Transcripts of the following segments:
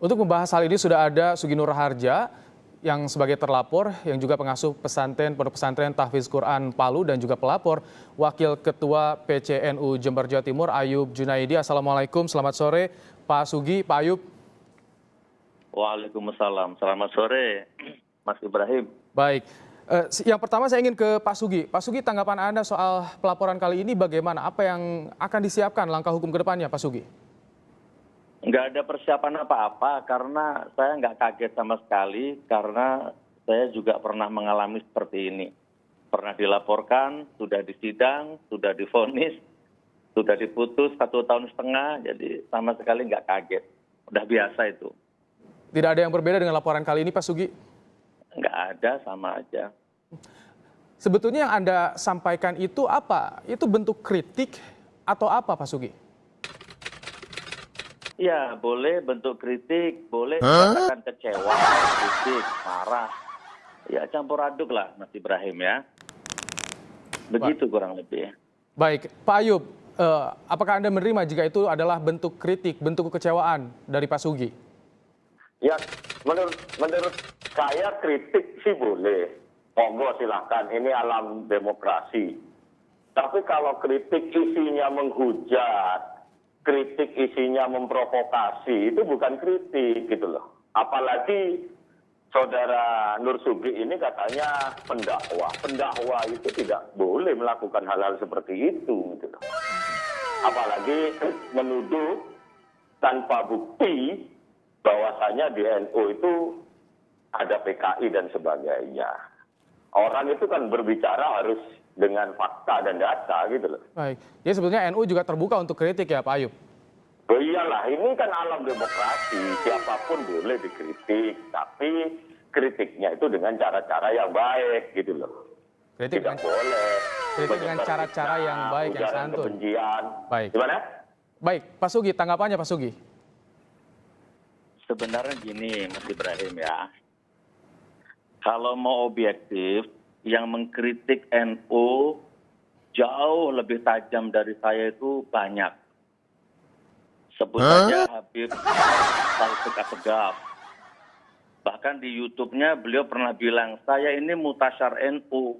Untuk membahas hal ini sudah ada Sugi Nur Harja yang sebagai terlapor, yang juga pengasuh pesantren Pondok Pesantren Tahfiz Quran Palu dan juga pelapor Wakil Ketua PCNU Jember Jawa Timur Ayub Junaidi. Assalamualaikum, selamat sore Pak Sugi, Pak Ayub. Waalaikumsalam, selamat sore Mas Ibrahim. Baik, yang pertama saya ingin ke Pak Sugi. Pak Sugi, tanggapan Anda soal pelaporan kali ini bagaimana? Apa yang akan disiapkan langkah hukum ke depannya Pak Sugi? Nggak ada persiapan apa-apa karena saya nggak kaget sama sekali karena saya juga pernah mengalami seperti ini. Pernah dilaporkan, sudah disidang, sudah divonis, sudah diputus 1,5 tahun, jadi sama sekali nggak kaget. Udah biasa itu. Tidak ada yang berbeda dengan laporan kali ini Pak Sugi? Nggak ada, sama aja. Sebetulnya yang Anda sampaikan itu apa? Itu bentuk kritik atau apa Pak Sugi? Ya, boleh bentuk kritik, boleh dikatakan kecewa, kritik, marah. Ya, campur aduk lah Mas Ibrahim ya. Begitu kurang lebih. Baik, Pak Ayub, apakah Anda menerima jika itu adalah bentuk kritik, bentuk kekecewaan dari Pak Sugi? Ya, menurut saya kritik sih boleh. Monggo silahkan, ini alam demokrasi. Tapi kalau kritik isinya menghujat, kritik isinya memprovokasi, itu bukan kritik gitu loh. Apalagi saudara Nur Sugi ini katanya pendakwah. Pendakwah itu tidak boleh melakukan hal-hal seperti itu gitu loh. Apalagi menuduh tanpa bukti bahwasanya di NU itu ada PKI dan sebagainya. Orang itu kan berbicara harus dengan fakta dan data gitu loh. Baik, jadi sebetulnya NU juga terbuka untuk kritik ya Pak Ayub? Oh iyalah, ini kan alam demokrasi, siapapun boleh dikritik, tapi kritiknya itu dengan cara-cara yang baik gitu loh. Kritik Tidak boleh. Kritik dengan cara-cara yang baik, yang santun. Kebencian. Baik. Gimana? Baik, Pak Sugi, tanggapannya Pak Sugi? Sebenarnya gini Mas Ibrahim ya, kalau mau objektif, yang mengkritik NU jauh lebih tajam dari saya itu banyak. Sebut saja Habib Taufik Assegaf. Bahkan di YouTube-nya beliau pernah bilang, saya ini mutasyar NU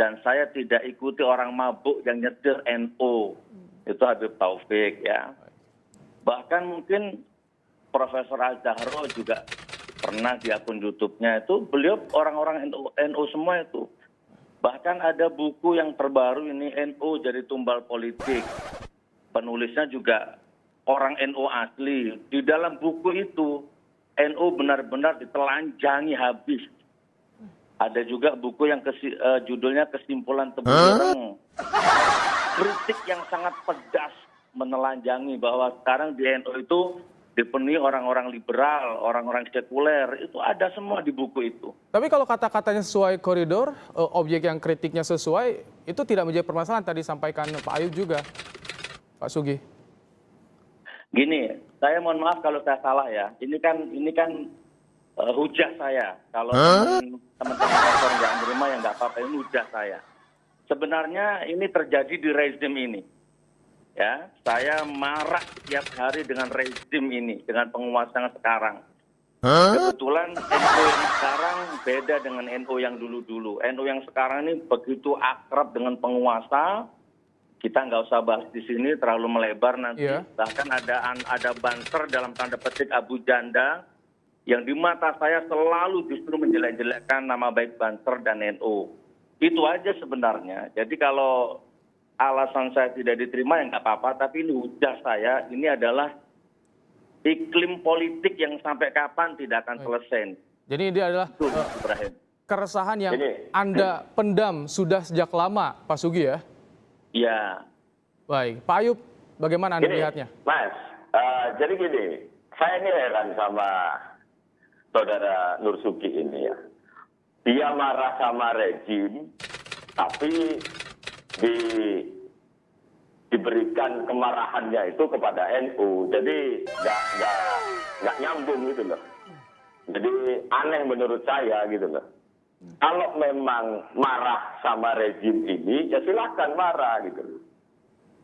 dan saya tidak ikuti orang mabuk yang nyetir NU. Itu Habib Taufik ya. Bahkan mungkin Profesor Al-Zahro juga pernah di akun YouTube-nya itu beliau orang-orang NU semua itu. Bahkan ada buku yang terbaru ini, NU jadi tumbal politik. Penulisnya juga orang NU asli. Di dalam buku itu NU benar-benar ditelanjangi habis. Ada juga buku yang judulnya Kesimpulan Tebu. Kritik yang sangat pedas menelanjangi bahwa sekarang di NU itu dipenuhi orang-orang liberal, orang-orang sekuler, itu ada semua di buku itu. Tapi kalau kata-katanya sesuai koridor, objek yang kritiknya sesuai, itu tidak menjadi permasalahan tadi sampaikan Pak Ayub juga, Pak Sugi. Gini, saya mohon maaf kalau saya salah ya. Ini kan hujah saya. Kalau teman-teman nggak menerima ya nggak apa-apa, ini hujah saya. Sebenarnya ini terjadi di rezim ini. Ya, saya marah tiap hari dengan rezim ini, dengan penguasa yang sekarang. Kebetulan NU yang sekarang beda dengan NU yang dulu-dulu. NU yang sekarang ini begitu akrab dengan penguasa. Kita nggak usah bahas di sini, terlalu melebar nanti. Yeah. Bahkan ada banser dalam tanda petik Abu Janda yang di mata saya selalu justru menjelek-jelekkan nama baik banser dan NU. Itu aja sebenarnya. Jadi kalau alasan saya tidak diterima ya nggak apa-apa, tapi ini hujah saya, ini adalah iklim politik yang sampai kapan tidak akan selesai. Jadi ini adalah keresahan yang Anda pendam sudah sejak lama, Pak Sugi ya? Iya. Baik, Pak Ayub, bagaimana Anda melihatnya? Mas, jadi gini, saya ini heran sama saudara Nur Sugi ini ya. Dia marah sama rejim, tapi diberikan kemarahannya itu kepada NU, jadi nggak nyambung gitu loh. Jadi aneh menurut saya gitu loh. Kalau memang marah sama rezim ini, ya silahkan marah gitu loh.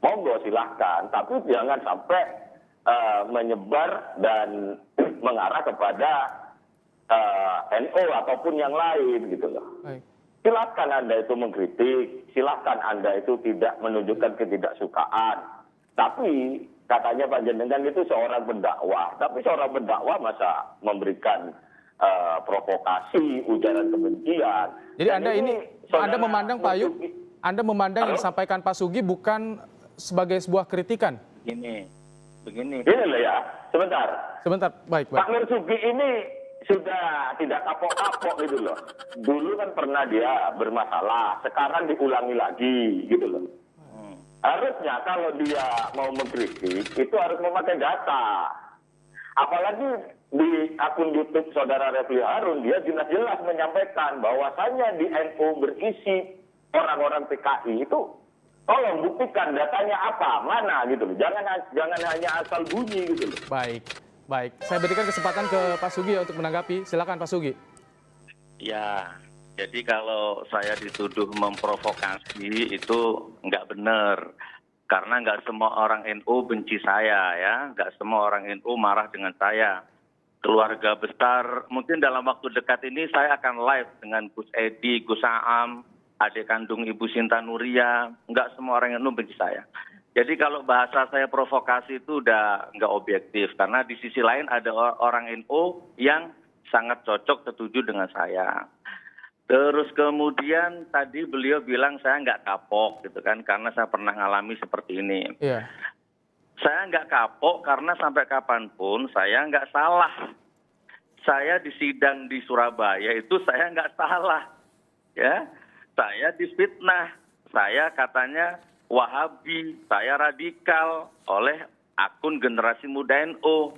Monggo silahkan, tapi jangan sampai menyebar dan mengarah kepada NU ataupun yang lain gitu loh. Baik. Silakan Anda itu mengkritik, silakan Anda itu tidak menunjukkan ketidaksukaan. Tapi katanya Pak Jenengan itu seorang pendakwah, tapi seorang pendakwah masa memberikan provokasi, ujaran kebencian. Jadi Dan Anda ini, Anda saudara memandang Pak Ayub, Nursugi- Anda memandang yang Halo? disampaikan Pak Sugi bukan sebagai sebuah kritikan? Begini. Ini loh ya, sebentar. Sebentar, baik, Pak baik. Nursugi ini sudah tidak kapok-kapok gitu loh. Dulu kan pernah dia bermasalah, sekarang diulangi lagi gitu loh. Harusnya kalau dia mau mengkritik itu harus memakai data. Apalagi di akun YouTube Saudara Refli Harun, dia jelas-jelas menyampaikan bahwasannya di NU berisi orang-orang PKI itu. Tolong buktikan datanya apa, mana gitu loh. Jangan hanya asal bunyi gitu loh. Baik, baik. Saya berikan kesempatan ke Pak Sugi ya untuk menanggapi. Silakan Pak Sugi. Ya, jadi kalau saya dituduh memprovokasi itu nggak benar. Karena nggak semua orang NU benci saya ya, nggak semua orang NU marah dengan saya. Keluarga besar, mungkin dalam waktu dekat ini saya akan live dengan Gus Edi, Gus Aam, adik kandung Ibu Sinta Nuria, nggak semua orang NU benci saya. Jadi kalau bahasa saya provokasi itu udah nggak objektif, karena di sisi lain ada orang NU yang sangat cocok setuju dengan saya. Terus kemudian tadi beliau bilang saya nggak kapok gitu kan, karena saya pernah ngalami seperti ini. Iya. Saya nggak kapok karena sampai kapanpun saya nggak salah. Saya di sidang di Surabaya itu saya nggak salah. Ya, saya difitnah. Saya katanya Wahabi, saya radikal oleh akun Generasi Muda NU.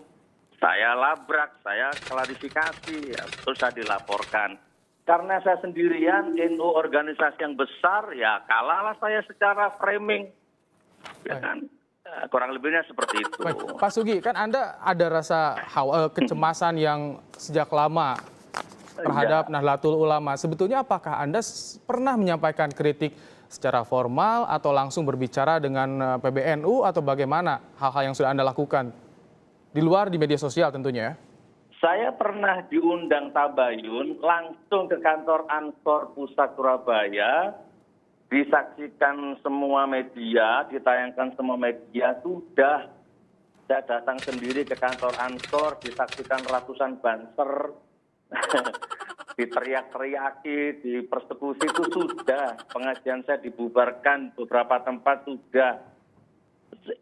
Saya labrak, saya klarifikasi, ya, terus saya dilaporkan. Karena saya sendirian, NU organisasi yang besar, ya kalahlah saya secara framing. Ya kan? Kurang lebihnya seperti itu. Baik. Pak Sugi, kan Anda ada rasa kecemasan yang sejak lama terhadap Nahdlatul Ulama. Sebetulnya apakah Anda pernah menyampaikan kritik secara formal atau langsung berbicara dengan PBNU atau bagaimana hal-hal yang sudah Anda lakukan? Di luar di media sosial tentunya ya. Saya pernah diundang tabayun langsung ke kantor Ansor Pusat Surabaya, disaksikan semua media, ditayangkan semua media, sudah. Saya datang sendiri ke kantor Ansor, disaksikan ratusan banser, diteriak-teriaki, dipersekusi, itu sudah. Pengajian saya dibubarkan beberapa tempat, sudah.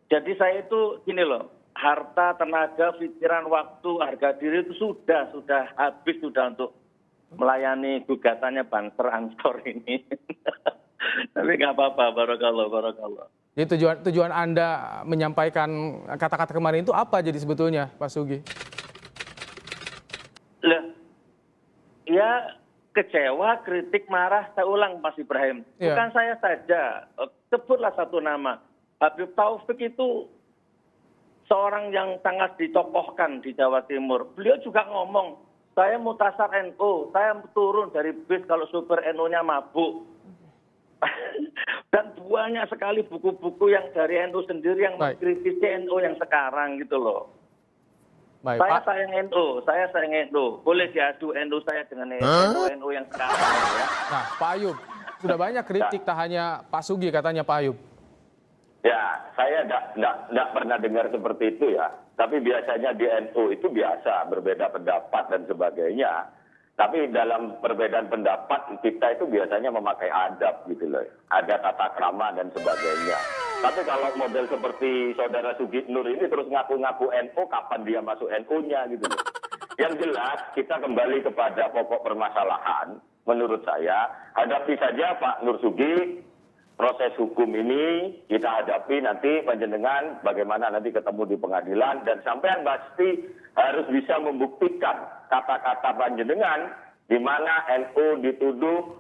Jadi saya itu gini loh, harta, tenaga, pikiran, waktu, harga diri itu sudah habis sudah untuk melayani gugatannya banser Ansor ini. Tapi nggak apa-apa, barakallah. Jadi tujuan Anda menyampaikan kata-kata kemarin itu apa jadi sebetulnya, Pak Sugi? Lah, ya kecewa, kritik, marah, saya ulang Mas Ibrahim. Ya. Bukan saya saja, sebutlah satu nama. Habib Taufik itu seorang yang sangat ditokohkan di Jawa Timur. Beliau juga ngomong, saya mutasar NU, saya turun dari bis kalau supir NU-nya mabuk. Dan banyak sekali buku-buku yang dari NU sendiri yang mengkritisi NU yang sekarang gitu loh. Baik, Saya Pak. sayang NU. Boleh diadu NU saya dengan NU yang sekarang ya. Nah, Pak Ayub, sudah banyak kritik, tak hanya Pak Sugi katanya Pak Ayub. Ya, saya tidak pernah dengar seperti itu ya. Tapi biasanya di NU itu biasa berbeda pendapat dan sebagainya. Tapi dalam perbedaan pendapat kita itu biasanya memakai adab gitu loh. Ada tata krama dan sebagainya. Tapi kalau model seperti Saudara Sugi Nur ini terus ngaku-ngaku NU, kapan dia masuk NU-nya gitu loh. Yang jelas kita kembali kepada pokok permasalahan. Menurut saya, hadapi saja Pak Nur Sugi. Proses hukum ini kita hadapi nanti panjenengan bagaimana nanti ketemu di pengadilan dan sampean pasti harus bisa membuktikan kata-kata panjenengan di mana NU dituduh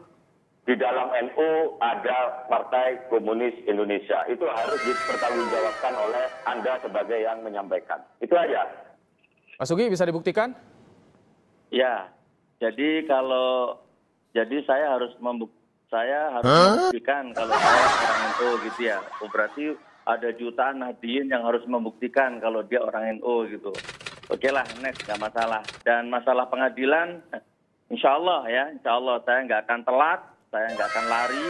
di dalam NU ada Partai Komunis Indonesia. Itu harus dipertanggungjawabkan oleh Anda sebagai yang menyampaikan. Itu aja. Pak Sugi bisa dibuktikan? Ya, jadi saya harus membuktikan kalau saya orang NU gitu ya. Berarti ada jutaan Nahdien yang harus membuktikan kalau dia orang NU gitu. Oke lah, next, nggak masalah. Dan masalah pengadilan, insya Allah saya nggak akan telat, saya nggak akan lari,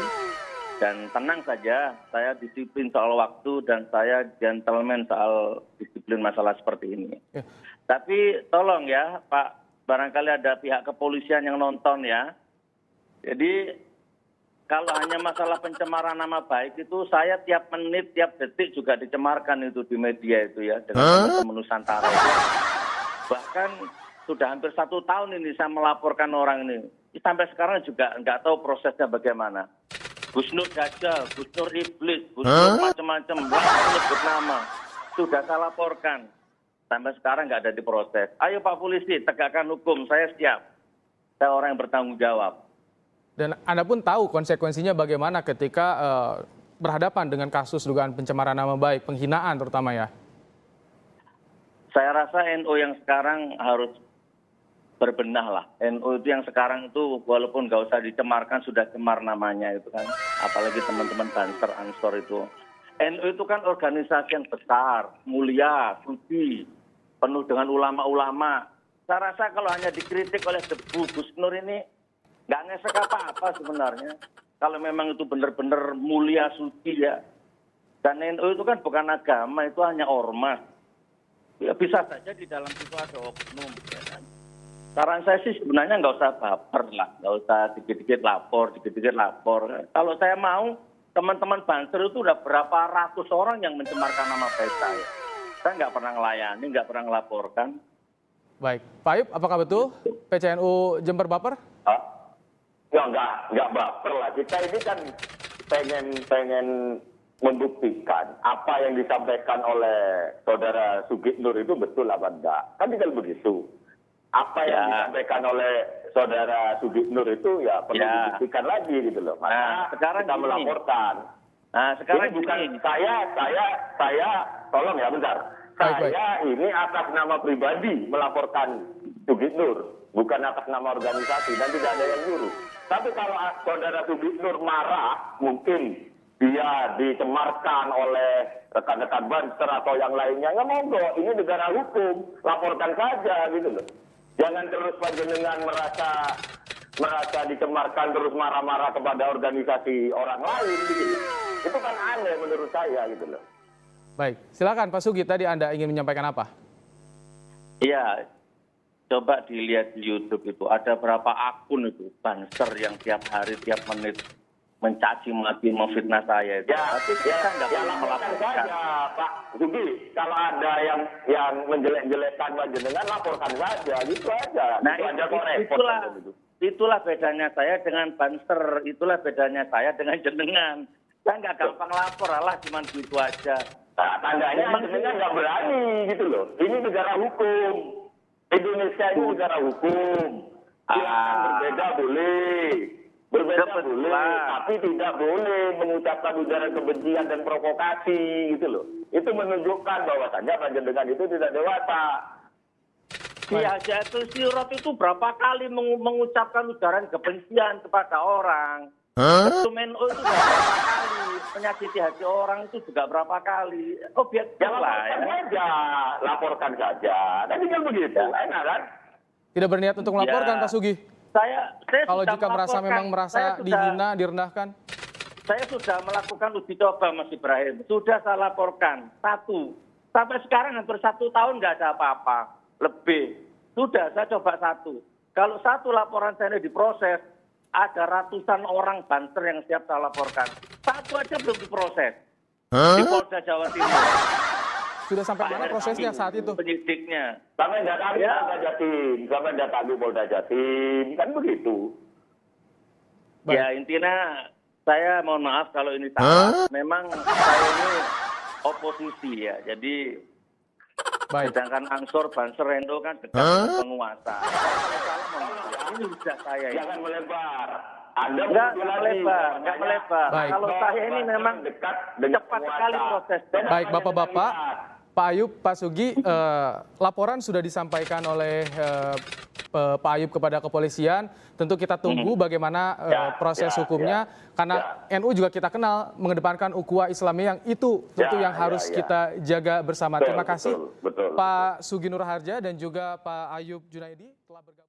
dan tenang saja, saya disiplin soal waktu dan saya gentleman soal disiplin masalah seperti ini. Ya. Tapi tolong ya Pak, barangkali ada pihak kepolisian yang nonton ya. Jadi kalau hanya masalah pencemaran nama baik itu, saya tiap menit, tiap detik juga dicemarkan itu di media itu ya, dengan teman-teman Nusantara itu. Bahkan sudah hampir 1 tahun ini saya melaporkan orang ini. Sampai sekarang juga nggak tahu prosesnya bagaimana. Gus Nur Dajjal, Gus Nur Iblis, Gus Nur macam-macam, menyebut nama. Sudah saya laporkan. Sampai sekarang nggak ada diproses. Ayo Pak Polisi, tegakkan hukum, saya siap. Saya orang yang bertanggung jawab. Dan Anda pun tahu konsekuensinya bagaimana ketika berhadapan dengan kasus dugaan pencemaran nama baik, penghinaan terutama ya. Saya rasa NU yang sekarang harus berbenah lah. NU itu yang sekarang itu walaupun nggak usah dicemarkan, sudah cemar namanya itu kan. Apalagi teman-teman Banser, Ansor itu. NU itu kan organisasi yang besar, mulia, suci, penuh dengan ulama-ulama. Saya rasa kalau hanya dikritik oleh debu Gus Nur ini, nggak ngesek apa-apa sebenarnya. Kalau memang itu benar-benar mulia, suci ya. Dan NU itu kan bukan agama, itu hanya ormas. Ya bisa saja di dalam situ ada oknum. Ya kan? Saran saya sih sebenarnya nggak usah baper lah, nggak usah dikit-dikit lapor, dikit-dikit lapor. Kalau saya mau, teman-teman Banser itu udah berapa ratus orang yang mencemarkan nama baik saya. Saya nggak pernah ngelayani, nggak pernah ngelaporkan. Baik, Pak Ayub, apakah betul PCNU Jember baper? Nggak baper lah. Kita ini kan pengen membuktikan apa yang disampaikan oleh saudara Sugit Nur itu betul apa enggak. Kan tinggal begitu. Apa yang disampaikan oleh saudara Sugit Nur itu ya perlu dibuktikan lagi gitu loh. Maka sekarang kita melaporkan. Nah, sekarang ini bukan saya tolong ya bentar. Saya ini atas nama pribadi melaporkan Sugit Nur, bukan atas nama organisasi dan tidak ada yang nyuruh. Tapi kalau saudara Sugit Nur marah, mungkin dia dicemarkan oleh rekan-rekan Banser atau yang lainnya, ya monggo, ini negara hukum, laporkan saja gitu loh. Jangan terus panjenengan merasa dicemarkan terus marah-marah kepada organisasi orang lain gitu. Itu kan aneh menurut saya gitu loh. Baik, silakan Pak Sugi, tadi Anda ingin menyampaikan apa? Iya, coba dilihat di YouTube itu, ada berapa akun itu, Banser yang tiap hari, tiap menit mencaci maki, memfitnah saya itu. Ya, tapi kita nggak pernah melaporkan saja, Pak Sugi. Kalau ada yang menjelek-jelekkan panjenengan, laporkan saja, gitu aja. Nah, gitu itulah bedanya saya dengan Banser, itulah bedanya saya dengan jenengan. Saya nggak gampang lapor, alah cuma gitu aja. Nah, tandanya jenengan nggak berani gitu loh. Ini negara hukum. Indonesia ini negara hukum. Silakan berbeda boleh. Berbeda boleh, tapi tidak boleh mengucapkan ujaran kebencian dan provokasi gitu loh. Itu menunjukkan bahwasannya panjenengan itu tidak dewasa. Si Hajatul Sirot itu berapa kali mengucapkan ujaran kebencian kepada orang. Ketum NU itu juga berapa kali menyakiti hati orang itu juga berapa kali. Objektif lah ya. Laporkan saja. Dan tinggal begitu, enak kan? Tidak berniat untuk melaporkan Pak Sugi? Saya kalau sudah jika merasa dihina, direndahkan? Saya sudah melakukan uji coba Mas Ibrahim. Sudah saya laporkan. 1. Sampai sekarang hampir 1 tahun nggak ada apa-apa. Lebih. Sudah saya coba 1. Kalau 1 laporan saya ini diproses, ada ratusan orang Banser yang siap saya laporkan. 1 aja belum diproses. Di Polda Jawa Timur. Sudah sampai mana prosesnya saat itu? Penyidiknya. Sampai datangi Polda Jatim, sampai datangi Polda Jatim, kan begitu. Baik. Ya intinya saya mohon maaf kalau ini salah. Memang saya ini oposisi ya, jadi sedangkan Ansor, Banser, NU kan dekat dengan penguasa. Ini bisa saya. Jangan melebar. Anda nggak melebar. Kalau saya ini memang cepat sekali prosesnya. Baik, Bapak-bapak. Pak Ayub, Pak Sugi, laporan sudah disampaikan oleh Pak Ayub kepada kepolisian. Tentu kita tunggu bagaimana proses hukumnya, karena NU juga kita kenal mengedepankan ukhuwah Islami yang itu tentu yang harus kita jaga bersama. Terima kasih betul. Pak Sugi Nur Harja dan juga Pak Ayub Junaidi telah bergabung.